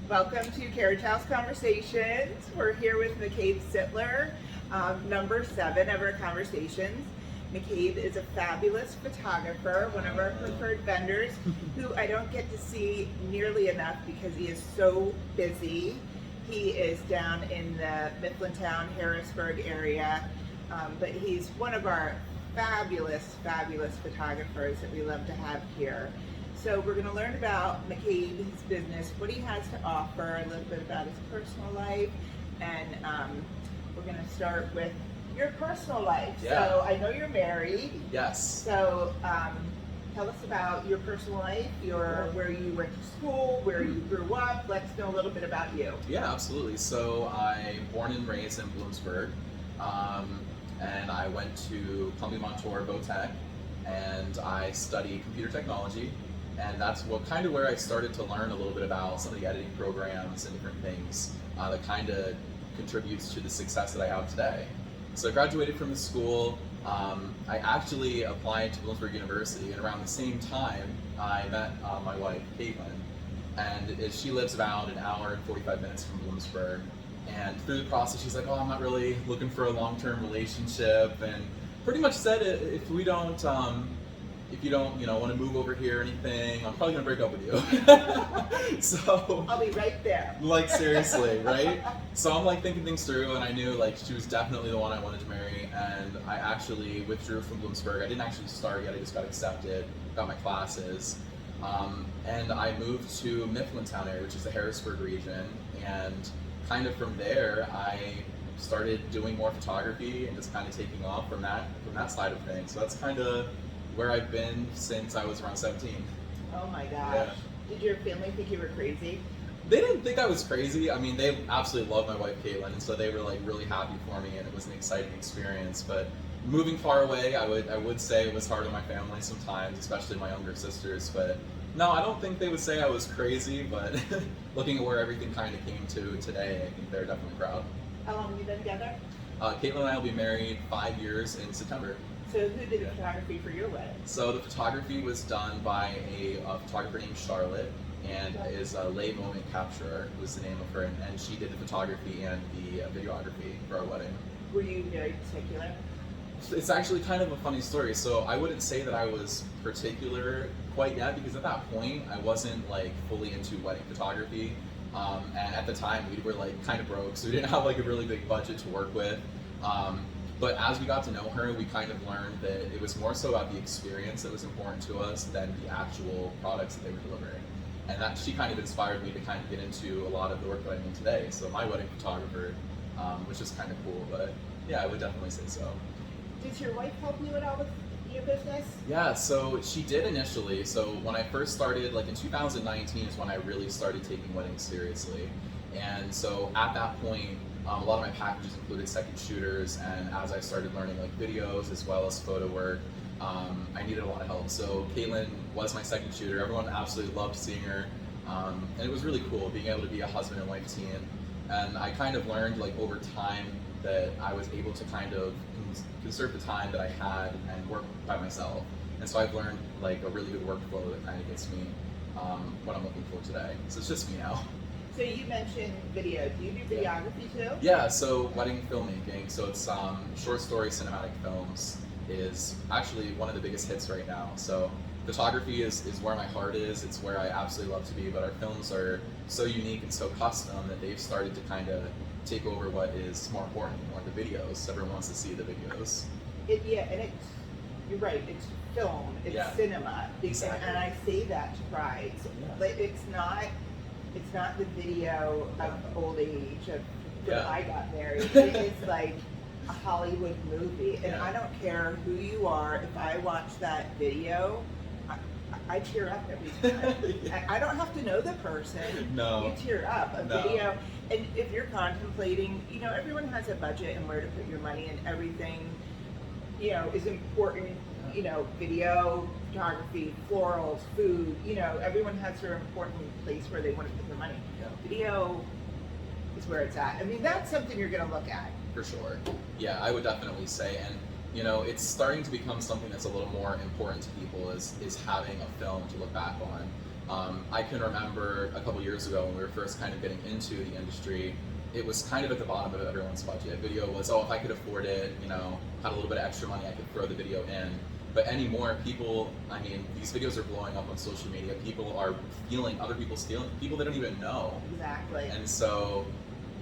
Welcome to Carriage House Conversations. We're here with Macabe Sitler, number 7 of our conversations. Macabe is a fabulous photographer, one of our preferred vendors, who I don't get to see nearly enough because he is so busy. He is down in the Mifflintown, Harrisburg area, but he's one of our fabulous photographers that we love to have here. So we're going to learn about Macabe, his business, what he has to offer, a little bit about his personal life, and we're going to start with your personal life. Yeah. So I know you're married. Yes. So tell us about your personal life, where you went to school, where you grew up. Let's know a little bit about you. Yeah, absolutely. So I'm born and raised in Bloomsburg, and I went to Columbia Montour Vo-Tech, and I study computer technology. And that's where I started to learn a little bit about some of the editing programs and different things that kind of contributes to the success that I have today. So I graduated from the school. I actually applied to Bloomsburg University, and around the same time, I met my wife, Caitlin, and she lives about an hour and 45 minutes from Bloomsburg. And through the process, she's like, "Oh, I'm not really looking for a long-term relationship," and pretty much said, if you don't, want to move over here or anything, I'm probably gonna break up with you. So I'll be right there. like seriously, right? So I'm like thinking things through, and I knew like she was definitely the one I wanted to marry. And I actually withdrew from Bloomsburg. I didn't actually start yet. I just got accepted, got my classes, and I moved to Mifflintown area, which is the Harrisburg region. And kind of from there, I started doing more photography and just kind of taking off from that side of things. So that's kind of where I've been since I was around 17. Oh my gosh. Yeah. Did your family think you were crazy? They didn't think I was crazy. I mean, they absolutely love my wife Caitlin, and so they were like really happy for me, and it was an exciting experience. But moving far away, I would say it was hard on my family sometimes, especially my younger sisters. But no, I don't think they would say I was crazy. But looking at where everything kind of came to today, I think they're definitely proud. How long have you been together? Caitlin and I will be married 5 years in September. So who did the photography for your wedding? So the photography was done by a photographer named Charlotte, and is a lay moment capturer was the name of her, and she did the photography and the videography for our wedding. Were you very particular? It's actually kind of a funny story. So I wouldn't say that I was particular quite yet, because at that point I wasn't like fully into wedding photography, and at the time we were like kind of broke, so we didn't have like a really big budget to work with. But as we got to know her, we kind of learned that it was more so about the experience that was important to us than the actual products that they were delivering. And that she kind of inspired me to kind of get into a lot of the work that I'm in today. So my wedding photographer, which is kind of cool, but yeah, I would definitely say so. Did your wife help you at all with your business? Yeah, so she did initially. So when I first started, like in 2019 is when I really started taking weddings seriously. And so at that point, a lot of my packages included second shooters, and as I started learning like videos as well as photo work, I needed a lot of help. So Caitlin was my second shooter. Everyone absolutely loved seeing her, and it was really cool being able to be a husband and wife team. And I kind of learned like over time that I was able to kind of conserve the time that I had and work by myself. And so I've learned like a really good workflow that kind of gets me what I'm looking for today. So it's just me now. So you mentioned video. Do you do videography too? Yeah, so wedding filmmaking. So it's short story cinematic films is actually one of the biggest hits right now. So photography is where my heart is. It's where I absolutely love to be, but our films are so unique and so custom that they've started to kind of take over what is more important, more the videos. Everyone wants to see the videos. And you're right, it's film, it's cinema. Exactly. And I say that to brides. Yeah. It's not the video of old age of when I got married. It is like a Hollywood movie, and I don't care who you are. If I watch that video, I tear up every time. I don't have to know the person. No. You tear up. Video, and if you're contemplating, everyone has a budget and where to put your money, and everything, is important. Video, photography, florals, food, everyone has their important place where they want to put their money. Yeah. Video is where it's at. I mean, that's something you're going to look at. For sure. Yeah, I would definitely say, and it's starting to become something that's a little more important to people is having a film to look back on. I can remember a couple years ago when we were first kind of getting into the industry, it was kind of at the bottom of everyone's budget. Video was, oh, if I could afford it, you know, had a little bit of extra money, I could throw the video in. But anymore, people, I mean, these videos are blowing up on social media. People are feeling other people's feelings, people they don't even know. Exactly. And so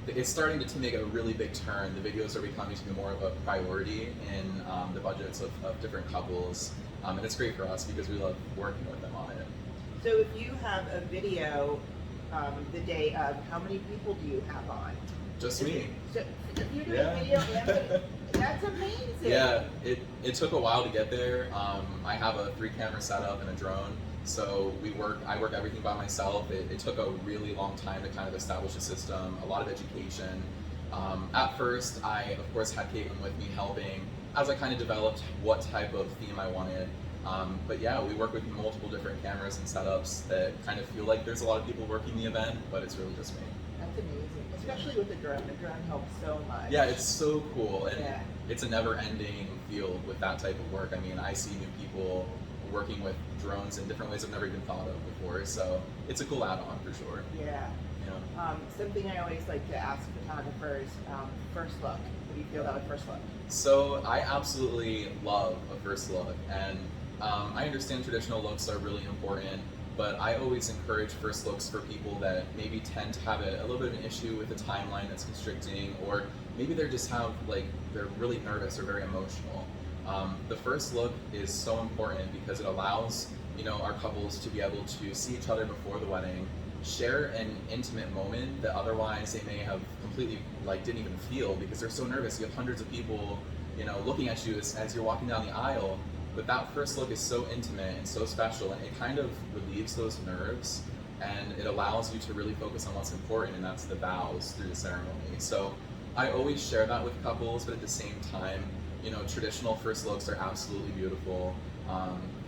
it's starting to make a really big turn. The videos are becoming to be more of a priority in the budgets of different couples. And it's great for us because we love working with them on it. So if you have a video the day of, how many people do you have on? Just me. So if you're doing video and that's amazing. Yeah, it took a while to get there. I have a 3-camera setup and a drone, so I work everything by myself. It took a really long time to kind of establish a system, a lot of education. At first, I of course had Caitlin with me helping as I kind of developed what type of theme I wanted. But yeah, we work with multiple different cameras and setups that kind of feel like there's a lot of people working the event, but it's really just me. That's amazing, especially with the drone. The drone helps so much. Yeah, it's so cool, and yeah. It's a never-ending field with that type of work. I mean, I see new people working with drones in different ways I've never even thought of before, so it's a cool add-on for sure. Yeah. Something I always like to ask photographers, first look. What do you feel about a first look? So I absolutely love a first look, and I understand traditional looks are really important, but I always encourage first looks for people that maybe tend to have a little bit of an issue with a timeline that's constricting, or maybe they're really nervous or very emotional. The first look is so important because it allows, you know, our couples to be able to see each other before the wedding, share an intimate moment that otherwise they may have completely didn't even feel because they're so nervous. You have hundreds of people, you know, looking at you as you're walking down the aisle. But that first look is so intimate and so special, and it kind of relieves those nerves, and it allows you to really focus on what's important, and that's the vows through the ceremony. So I always share that with couples, but at the same time, you know, traditional first looks are absolutely beautiful.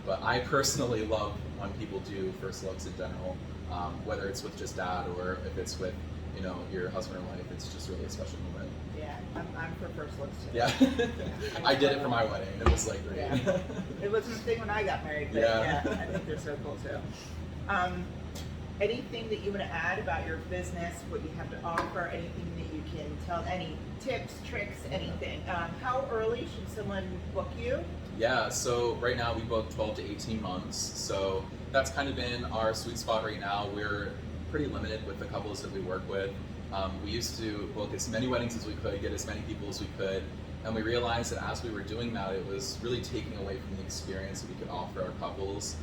But I personally love when people do first looks in general, whether it's with just dad or if it's with, you know, your husband or wife. It's just really a special moment. Yeah, I'm for first looks too. Yeah, I did it for my wedding. It was like great. Yeah. It wasn't a thing when I got married, but yeah, I think they're so cool too. Anything that you want to add about your business, what you have to offer, anything that you can tell, any tips, tricks, anything? How early should someone book you? Yeah, so right now we book 12 to 18 months. So that's kind of been our sweet spot right now. We're pretty limited with the couples that we work with. We used to book as many weddings as we could, get as many people as we could, and we realized that as we were doing that, it was really taking away from the experience that we could offer our couples.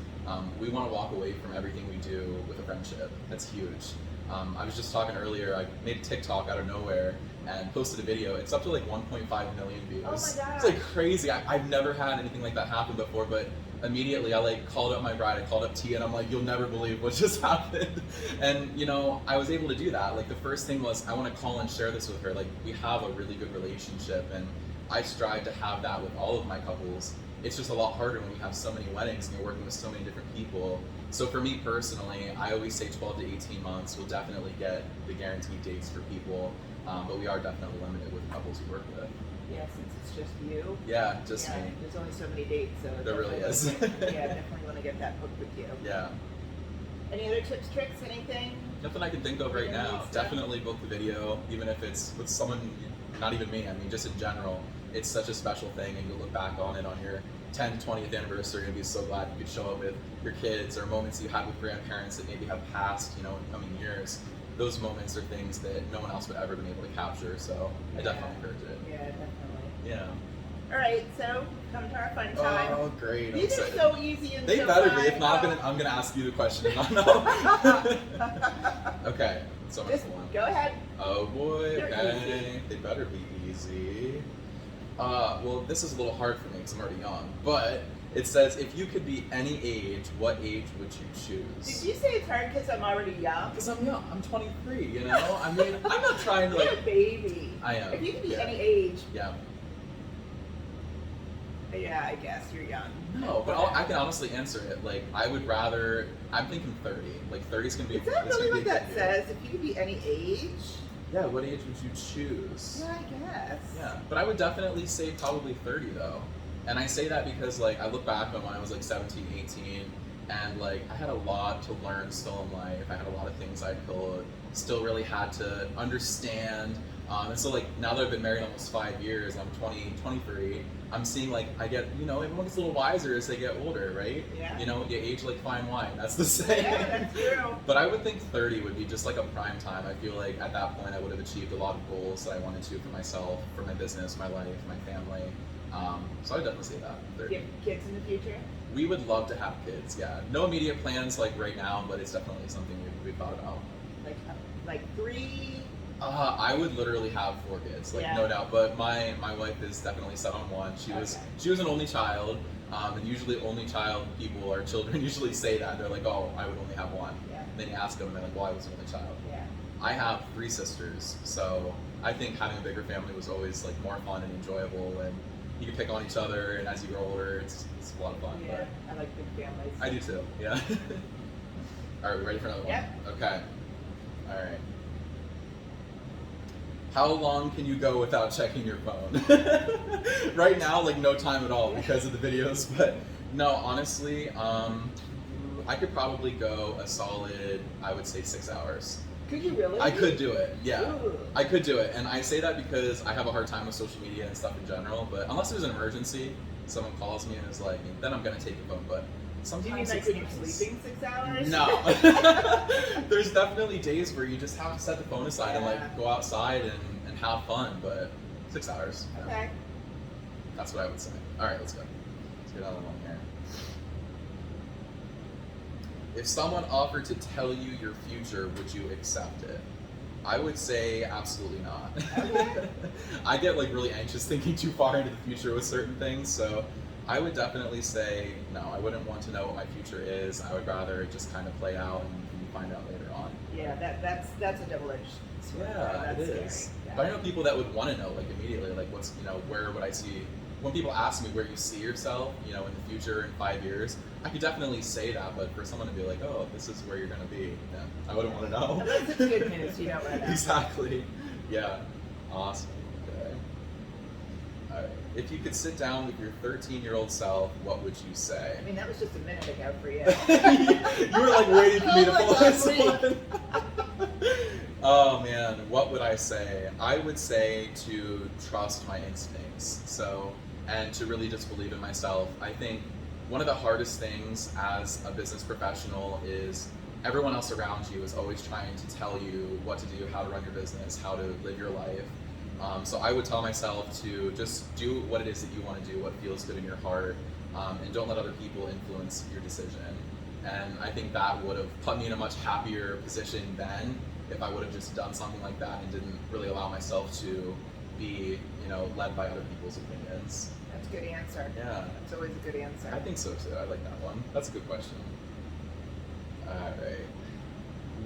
We want to walk away from everything we do with a friendship. That's huge. I was just talking earlier, I made a TikTok out of nowhere and posted a video. It's up to like 1.5 million views. Oh my God. It's like crazy. I've never had anything like that happen before, but immediately I called up my bride, I called up Tia, and I'm like, you'll never believe what just happened. And you know, I was able to do that. The first thing was, I want to call and share this with her. We have a really good relationship, and I strive to have that with all of my couples. It's just a lot harder when you have so many weddings and you're working with so many different people. So for me personally, I always say 12 to 18 months. We'll definitely get the guaranteed dates for people, but we are definitely limited with couples we work with. Yeah, since it's just you. Yeah, just me. There's only so many dates, so there really is. Yeah, definitely want to get that booked with you. Yeah. Any other tips, tricks, anything? Nothing I can think of right now. Definitely book the video, even if it's with someone, not even me, I mean just in general. It's such a special thing, and you'll look back on it on your 10th, 20th anniversary and be so glad you could show up with your kids, or moments you had with grandparents that maybe have passed, you know, in coming years. Those moments are things that no one else would ever been able to capture, so I definitely encourage it. Yeah, definitely. Yeah. All right, so come to our fun time. Oh, great. These are so easy and they so better fun. be. If not, I'm gonna ask you the question. Okay, so much Just fun. go ahead. Oh boy, They're okay. easy. They better be easy. Well, this is a little hard for me because I'm already young, but it says, if you could be any age, what age would you choose? Did you say it's hard because I'm already young? Because I'm young. I'm 23, you know? I mean, I'm not trying to You're a baby. I am. If you could be any age. Yeah. Yeah, I guess you're young. No, but I can honestly answer it. I would rather, I'm thinking 30. 30 is going to be Is that it's really gonna what be a that good year. says? If you could be any age? Yeah, what age would you choose? Yeah, I guess. Yeah, but I would definitely say probably 30 though. And I say that because I look back on when I was 17, 18, and like I had a lot to learn still in life. I had a lot of things I still really had to understand. And so like now that I've been married almost 5 years, I'm 23, I'm seeing like I get, everyone gets a little wiser as they get older, right? Yeah. You age like fine wine, that's the saying. Yeah, that's true. But I would think 30 would be just like a prime time. I feel like at that point I would have achieved a lot of goals that I wanted to for myself, for my business, my life, my family. So I would definitely say that. 30. Do you have kids in the future? We would love to have kids, yeah. No immediate plans like right now, but it's definitely something we've thought about. Like 3? I would literally have 4 kids, like no doubt. But my wife is definitely set on 1. She was an only child, and usually only child people or children usually say that. They're like, oh, I would only have 1. Yeah. And then you ask them, and they're like, well, I was an only child. Yeah. I have 3 sisters, so I think having a bigger family was always like more fun and enjoyable, and you can pick on each other. And as you grow older, it's a lot of fun. Yeah, I like big families. I do too. Yeah. All right, we ready for another one? Yep. Okay. All right. How long can you go without checking your phone? Right now, like no time at all because of the videos. But no, honestly, I could probably go a solid, I would say 6 hours. Could you really? I could do it, yeah. Ooh. I could do it. And I say that because I have a hard time with social media and stuff in general. But unless there's an emergency, someone calls me and is like, then I'm going to take the phone. But sometimes do you mean like when you're sleeping 6 hours? No. There's definitely days where you just have to set the phone aside and like go outside and have fun, but 6 hours. Okay. That's what I would say. All right, let's go. Let's get another one here. If someone offered to tell you your future, would you accept it? I would say absolutely not. Okay. I get like really anxious thinking too far into the future with certain things, so I would definitely say no. I wouldn't want to know what my future is. I would rather just kind of play out and find out later on. Yeah, that's a double-edged sword. Yeah, That's it is. scary. Yeah. But I know people that would want to know like immediately, like what's, where would I see, when people ask me where you see yourself, in the future in 5 years, I could definitely say that, but for someone to be like, oh, this is where you're going to be, yeah, I wouldn't want to know. Unless it's good news, you don't want to know. Exactly. Yeah. Awesome. Okay. All right. If you could sit down with your 13-year-old self, what would you say? I mean, that was just a minute ago for you. You were like waiting for me to pull this Last one. Oh man, what would I say? I would say to trust my instincts. And to really just believe in myself. I think one of the hardest things as a business professional is everyone else around you is always trying to tell you what to do, how to run your business, how to live your life. So I would tell myself to just do what it is that you want to do, what feels good in your heart, and don't let other people influence your decision. And I think that would have put me in a much happier position then if I would have just done something like that and didn't really allow myself to be, led by other people's opinions. That's a good answer. Yeah. That's always a good answer. I think so too. I like that one. That's a good question. All right.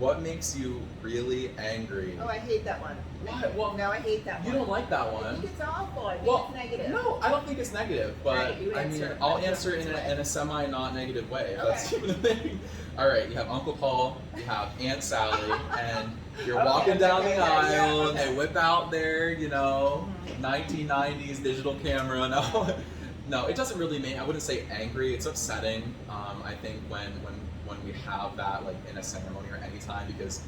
What makes you really angry? Oh, I hate that one. What? Well, no, I hate that one. You don't like that I one. think it's awful. I think Well, it's negative. no, I don't think it's negative, but Right, you I mean, answer. I'll answer it in a semi-not negative way. If that's Okay. even a thing. All right, you have Uncle Paul, you have Aunt Sally, and you're Okay, walking down okay, the yeah, aisle, and okay. they whip out their, 1990s digital camera. No, it doesn't really make. I wouldn't say angry. It's upsetting. I think when we have that like in a ceremony or any time, because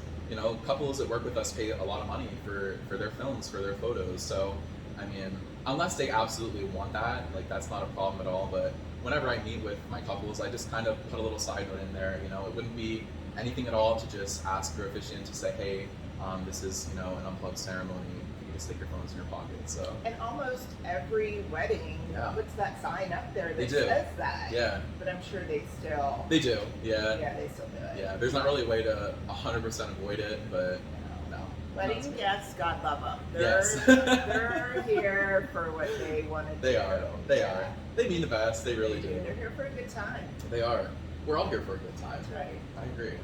couples that work with us pay a lot of money for their films, for their photos. So, I mean, unless they absolutely want that, like that's not a problem at all. But whenever I meet with my couples, I just kind of put a little side note in there. It wouldn't be anything at all to just ask your officiant to say, hey, this is an unplugged ceremony. You just stick your phones in your pocket. So. And almost every wedding puts that sign up there that says that. Yeah. But I'm sure they still. They do. Yeah. Yeah, they still do it. Yeah. There's not really a way to 100% avoid it, but no. Wedding guests, God love them. Yes. They're here for what they want to do. They are. They are. They mean the best. They really do. They're here for a good time. They are. We're all here for a good time. That's right. I agree.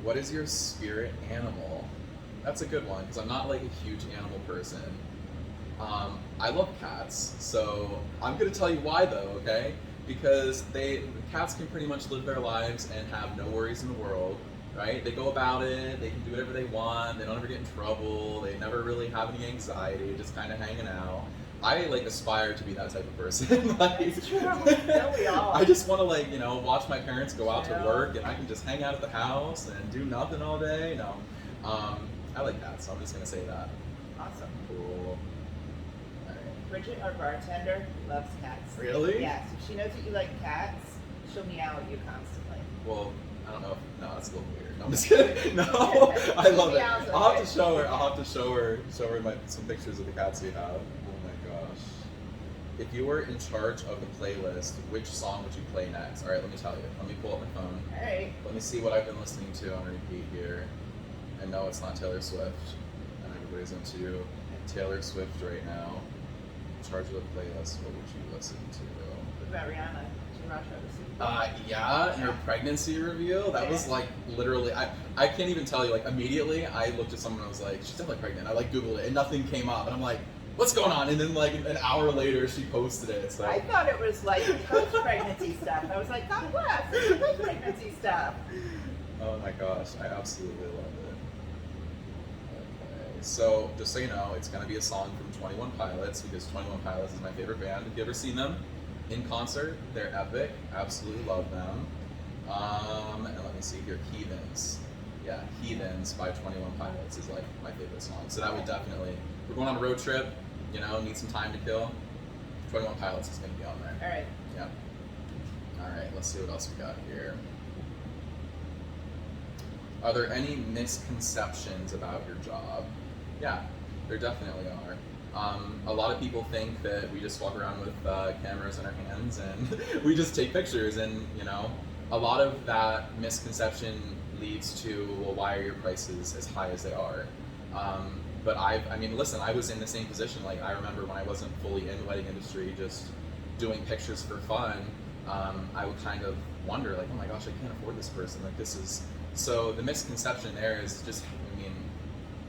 What is your spirit animal? That's a good one because I'm not like a huge animal person. I love cats, so I'm gonna tell you why though, okay? Because cats can pretty much live their lives and have no worries in the world, right? They go about it, they can do whatever they want, they don't ever get in trouble, they never really have any anxiety, just kind of hanging out. I like aspire to be that type of person. Like, It's true. Don't we all? I just want to like, you know, watch my parents go out to Yeah. work and I can just hang out at the house and do nothing all day. No, I like that, so I'm just gonna say that. Awesome. Cool. All right. Bridget, our bartender, loves cats. Really? Yes. If she knows that you like cats, she'll meow at you constantly. Well, I don't know. No, that's a little weird. No, I'm just kidding. No, I love it. I'll have to show her. I'll have to show her some pictures of the cats we have. Oh my gosh. If you were in charge of the playlist, which song would you play next? All right, let me tell you. Let me pull up my phone. All right. Let me see what I've been listening to on repeat here. And no, it's not Taylor Swift. And everybody's into Taylor Swift right now. In charge of the playlist, what would you listen to? What about Rihanna? Did you watch her this week? Yeah, and her pregnancy reveal, that was like literally, I can't even tell you, like immediately I looked at someone and I was like, she's definitely pregnant. I like Googled it and nothing came up. And I'm like, what's going on? And then like an hour later she posted it. So I thought it was like post-pregnancy stuff. I was like, God bless, it's post-pregnancy stuff. Oh my gosh, I absolutely love it. Okay, so just so you know, it's going to be a song from 21 Pilots because 21 Pilots is my favorite band. Have you ever seen them in concert? They're epic. Absolutely love them. And let me see here, Heathens. Yeah, Heathens by 21 Pilots is like my favorite song. So that would definitely, we're going on a road trip, you know, need some time to kill. 21 Pilots is going to be on there. All right. Yeah. All right, let's see what else we got here. Are there any misconceptions about your job? Yeah, there definitely are. A lot of people think that we just walk around with cameras in our hands and we just take pictures, and you know, a lot of that misconception leads to, well, why are your prices as high as they are? But I mean, listen, I was in the same position. Like, I remember when I wasn't fully in the wedding industry, just doing pictures for fun, I would kind of wonder, like, oh my gosh, I can't afford this person. Like, this is, so the misconception there is just, I mean,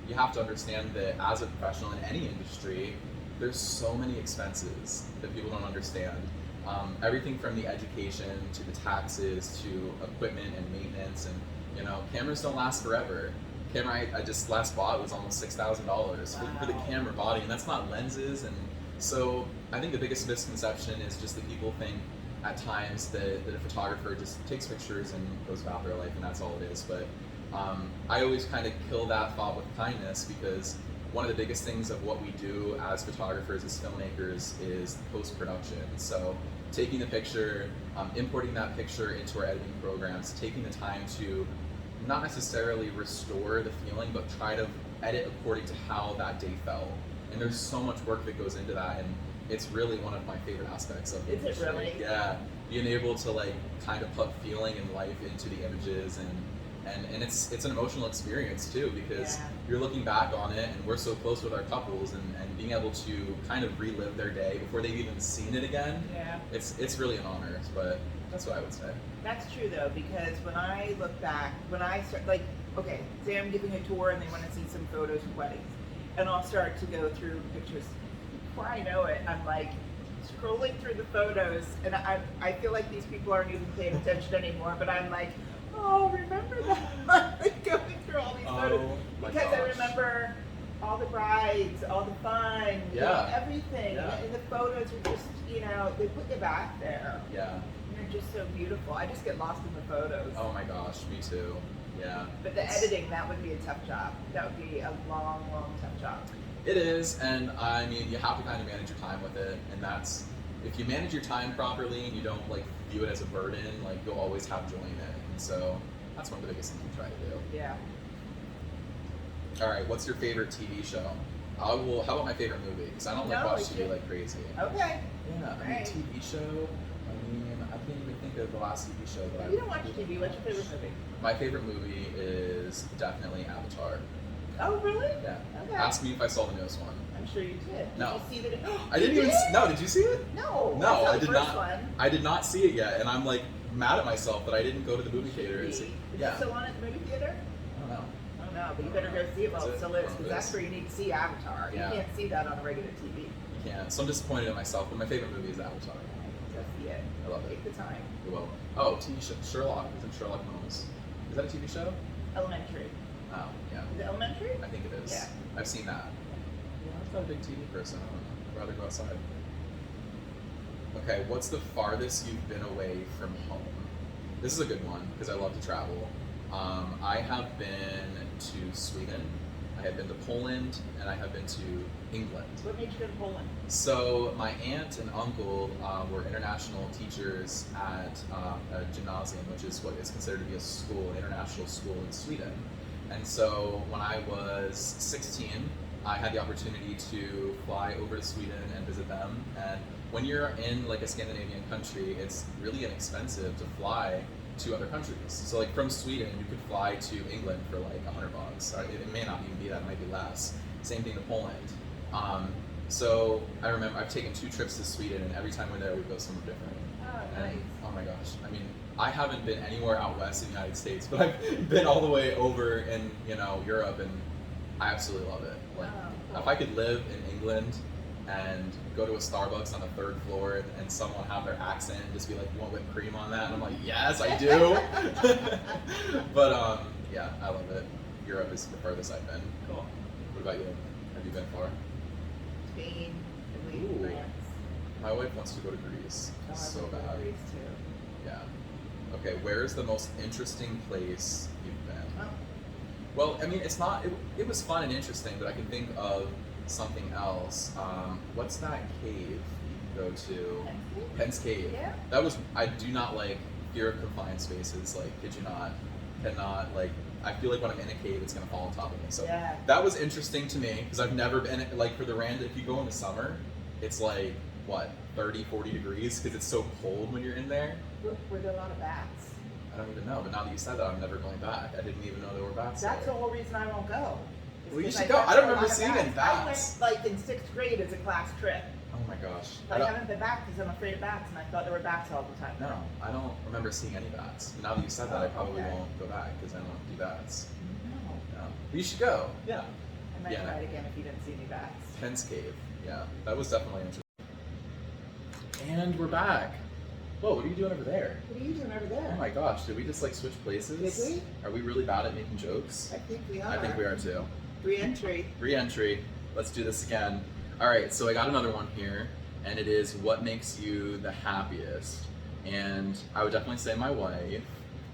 you have to understand that as a professional in any industry, there's so many expenses that people don't understand. Everything from the education to the taxes to equipment and maintenance, and you know, cameras don't last forever. Camera I just last bought was almost $6,000 for the camera body, and that's not lenses. And so I think the biggest misconception is just that people think at times that a photographer just takes pictures and goes about their life and that's all it is. But I always kind of kill that thought with kindness, because one of the biggest things of what we do as photographers, as filmmakers, is post-production. So taking the picture, importing that picture into our editing programs, taking the time to not necessarily restore the feeling, but try to edit according to how that day felt. And there's so much work that goes into that, and it's really one of my favorite aspects of the industry. Is it really? Yeah, being able to like kind of put feeling and life into the images, and it's an emotional experience too, because you're looking back on it, and we're so close with our couples, and being able to kind of relive their day before they've even seen it again. Yeah. It's really an honor, but that's what I would say. That's true though, because when I look back, when I start, like, okay, say I'm giving a tour and they want to see some photos of weddings, and I'll start to go through pictures. Before I know it, I'm like scrolling through the photos, and I feel like these people aren't even paying attention anymore, but I'm like, oh, remember that? Like going through all these photos, because I remember all the brides, all the fun, you know, everything, and the photos are just, you know, they put you back there. Yeah. They're just so beautiful. I just get lost in the photos. Oh my gosh, me too. Yeah. But the editing, that would be a tough job. That would be a long, long, tough job. It is, and I mean, you have to kind of manage your time with it, and that's, if you manage your time properly and you don't like view it as a burden, like you'll always have joy in it. And so that's one of the biggest things we try to do. Yeah. All right, what's your favorite TV show? How about my favorite movie? Because I don't like watch TV like crazy. Okay. Yeah, I mean, TV show, I mean, I can't even think of the last TV show that I You don't watch TV. What's your favorite movie? My favorite movie is definitely Avatar. Oh, really? Yeah. Okay. Ask me if I saw the newest one. I'm sure you did. No. Did you see the? I didn't even. No, did you see it? No. No, I the did first not. One. I did not see it yet, and I'm like mad at myself that I didn't go to the movie theater and see. Is it still on at the movie theater? I don't know. Oh no, but you better go see it while it still is, because that's where you need to see Avatar. Yeah. You can't see that on a regular TV. You can't. So I'm disappointed in myself, but my favorite movie is Avatar. Go see it. I love it. Take the time. You will. Oh, TV show. Sherlock. Isn't Sherlock Holmes? Is that a TV show? Elementary. Oh, yeah. Is it Elementary? I think it is. Yeah. I've seen that. Yeah, I'm not a big TV person. I don't know. rather go outside. Okay, what's the farthest you've been away from home? This is a good one because I love to travel. I have been to Sweden, I have been to Poland, and I have been to England. What made you go to Poland? So my aunt and uncle were international teachers at a gymnasium, which is what is considered to be a school, an international school in Sweden. And so when I was 16, I had the opportunity to fly over to Sweden and visit them. And when you're in like a Scandinavian country, it's really inexpensive to fly to other countries. So like from Sweden, you could fly to England for like $100. It may not even be that, it might be less. Same thing to Poland. So I remember I've taken 2 trips to Sweden, and every time we're there, we go somewhere different. Oh, nice. And, oh my gosh, I mean, I haven't been anywhere out west in the United States, but I've been all the way over in, you know, Europe, and I absolutely love it. Like, cool. if I could live in England and go to a Starbucks on the 3rd floor and someone have their accent and just be like, you want whipped cream on that? And I'm like, yes, I do. But yeah, I love it. Europe is the furthest I've been. Cool. What about you? Have you been far? Spain, Italy, Ooh. France. My wife wants to go to Greece. Oh, It's I so wanna go to bad. Greece too. Yeah. Okay, where is the most interesting place you've been? Oh. Well, I mean, it's not. It was fun and interesting, but I can think of something else. What's that cave you can go to? Penn's Cave. Yeah. That was. I do not like fear of confined spaces. Like, kid you not, cannot like. I feel like when I'm in a cave, it's gonna fall on top of me. So Yeah. that was interesting to me because I've never been like for the random. If you go in the summer, it's like what 30, 40 degrees because it's so cold when you're in there. Were there a lot of bats? I don't even know. But now that you said that, I'm never going back. I didn't even know there were bats That's the there. whole reason I won't go. Is Well, you 'cause should go. thought I there don't were a remember lot of seeing any bats. I went like in 6th grade as a class trip. Oh my gosh. I haven't been back because I'm afraid of bats, and I thought there were bats all the time. No, I don't remember seeing any bats. But now that you said that, I probably Okay. won't go back because I don't do bats. No. No. But you should go. Yeah. I might Yeah. try it again if you didn't see any bats. Penn's Cave. Yeah, that was definitely interesting. And we're back. Whoa, what are you doing over there? What are you doing over there? Oh my gosh, did we just like switch places? Did we? Are we really bad at making jokes? I think we are. I think we are too. Re-entry. Re-entry. Let's do this again. All right, so I got another one here, and it is what makes you the happiest. And I would definitely say my wife.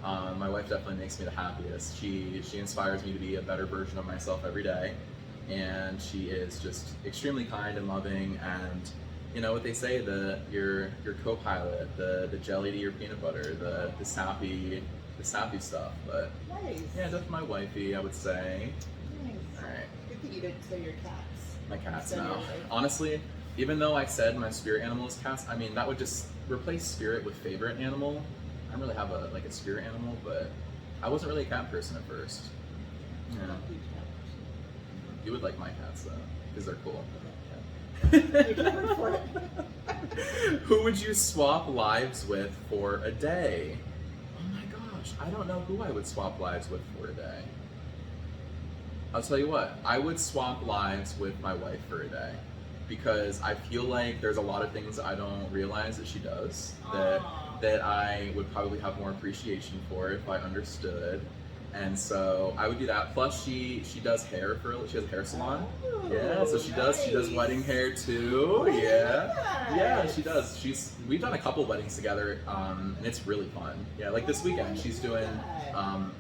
My wife definitely makes me the happiest. She inspires me to be a better version of myself every day, and she is just extremely kind and loving. And you know what they say, your co-pilot, the jelly to your peanut butter, the sappy stuff. But Nice. yeah, definitely my wifey, I would say. Nice. All right. Good thing you didn't say your cats. My cats Instead of now. your wife. Honestly, even though I said my spirit animal is cats, I mean that would just replace spirit with favorite animal. I don't really have a spirit animal, but I wasn't really a cat person at first. Yeah. I'm not a huge cat You would like my cats though, because they're cool. person. You're going for it. Who would you swap lives with for a day? Oh my gosh, I don't know who I would swap lives with for a day. I'll tell you what, I would swap lives with my wife for a day because I feel like there's a lot of things I don't realize that she does that I would probably have more appreciation for if I understood. And so I would do that. Plus she does hair she has a hair salon. Oh, Yeah, so she does nice. wedding hair too. Oh, Yeah. nice. Yeah, she does. We've done a couple weddings together, and it's really fun. Yeah, like this weekend she's doing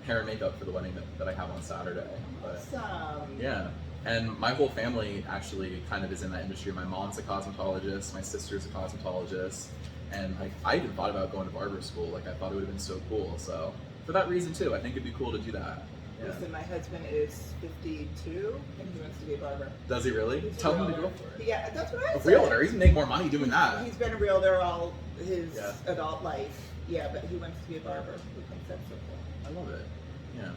hair and makeup for the wedding that I have on Saturday. But Awesome. yeah. And my whole family actually kind of is in that industry. My mom's a cosmetologist, my sister's a cosmetologist, and like I even thought about going to barber school. Like I thought it would have been so cool. So for that reason too, I think it'd be cool to do that. Yeah. Listen, my husband is 52 and he wants to be a barber. Does he really? He's a Tell him to realtor. go for it. Yeah, that's what I A said. realtor, he can make more money doing that. He's been a realtor all his Yeah. adult life. Yeah, but he wants to be a barber. He thinks that's so cool. I love it. Yeah,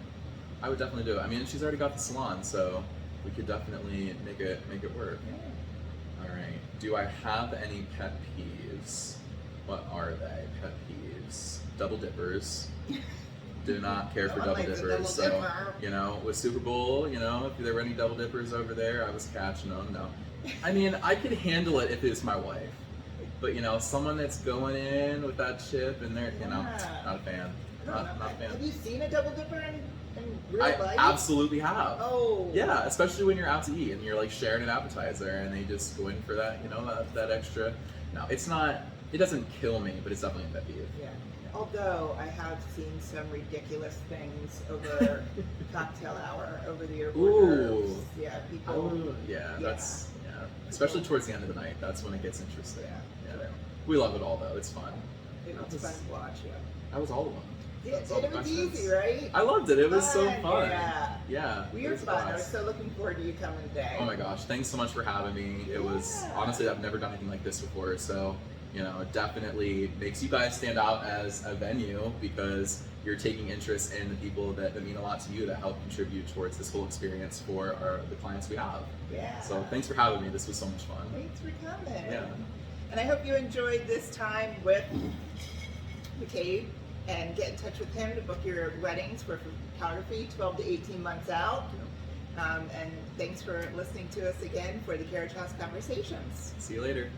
I would definitely do it. I mean, she's already got the salon, so we could definitely make it work. All right. Do I have any pet peeves? What are they? Pet peeves. Double dippers. Do not care for No one double likes a dippers. double So, dipper. you know, with Super Bowl, you know, if there were any double dippers over there, I was catching them. No. I mean, I could handle it if it's my wife. But, you know, someone that's going in with that chip and they're, you know, Yeah. not a fan. I don't know. Not a fan. Have you seen a double dipper in Real I life? absolutely have. Oh. Yeah, especially when you're out to eat and you're like sharing an appetizer and they just go in for that, that extra. No, it's not, it doesn't kill me, but it's definitely a pet peeve. Yeah. Although I have seen some ridiculous things over cocktail hour, over the hors d'oeuvres. Ooh. Yeah, people. That's, especially towards the end of the night, that's when it gets interesting. Yeah. Yeah. We love it all though, it's fun. It's fun to watch, yeah. That was all of them. Yeah, That's all and it the was questions. easy, right? I loved it. It was so fun. Yeah. Yeah. We it were was fun. I was awesome. so looking forward to you coming today. Oh my gosh, thanks so much for having me. It was, honestly, I've never done anything like this before, so, it definitely makes you guys stand out as a venue because you're taking interest in the people that mean a lot to you, that help contribute towards this whole experience for the clients we have. Yeah. So thanks for having me. This was so much fun. Thanks for coming. Yeah. And I hope you enjoyed this time with Macabe, and get in touch with him to book your weddings for photography 12 to 18 months out. And thanks for listening to us again for the Carriage House Conversations. See you later.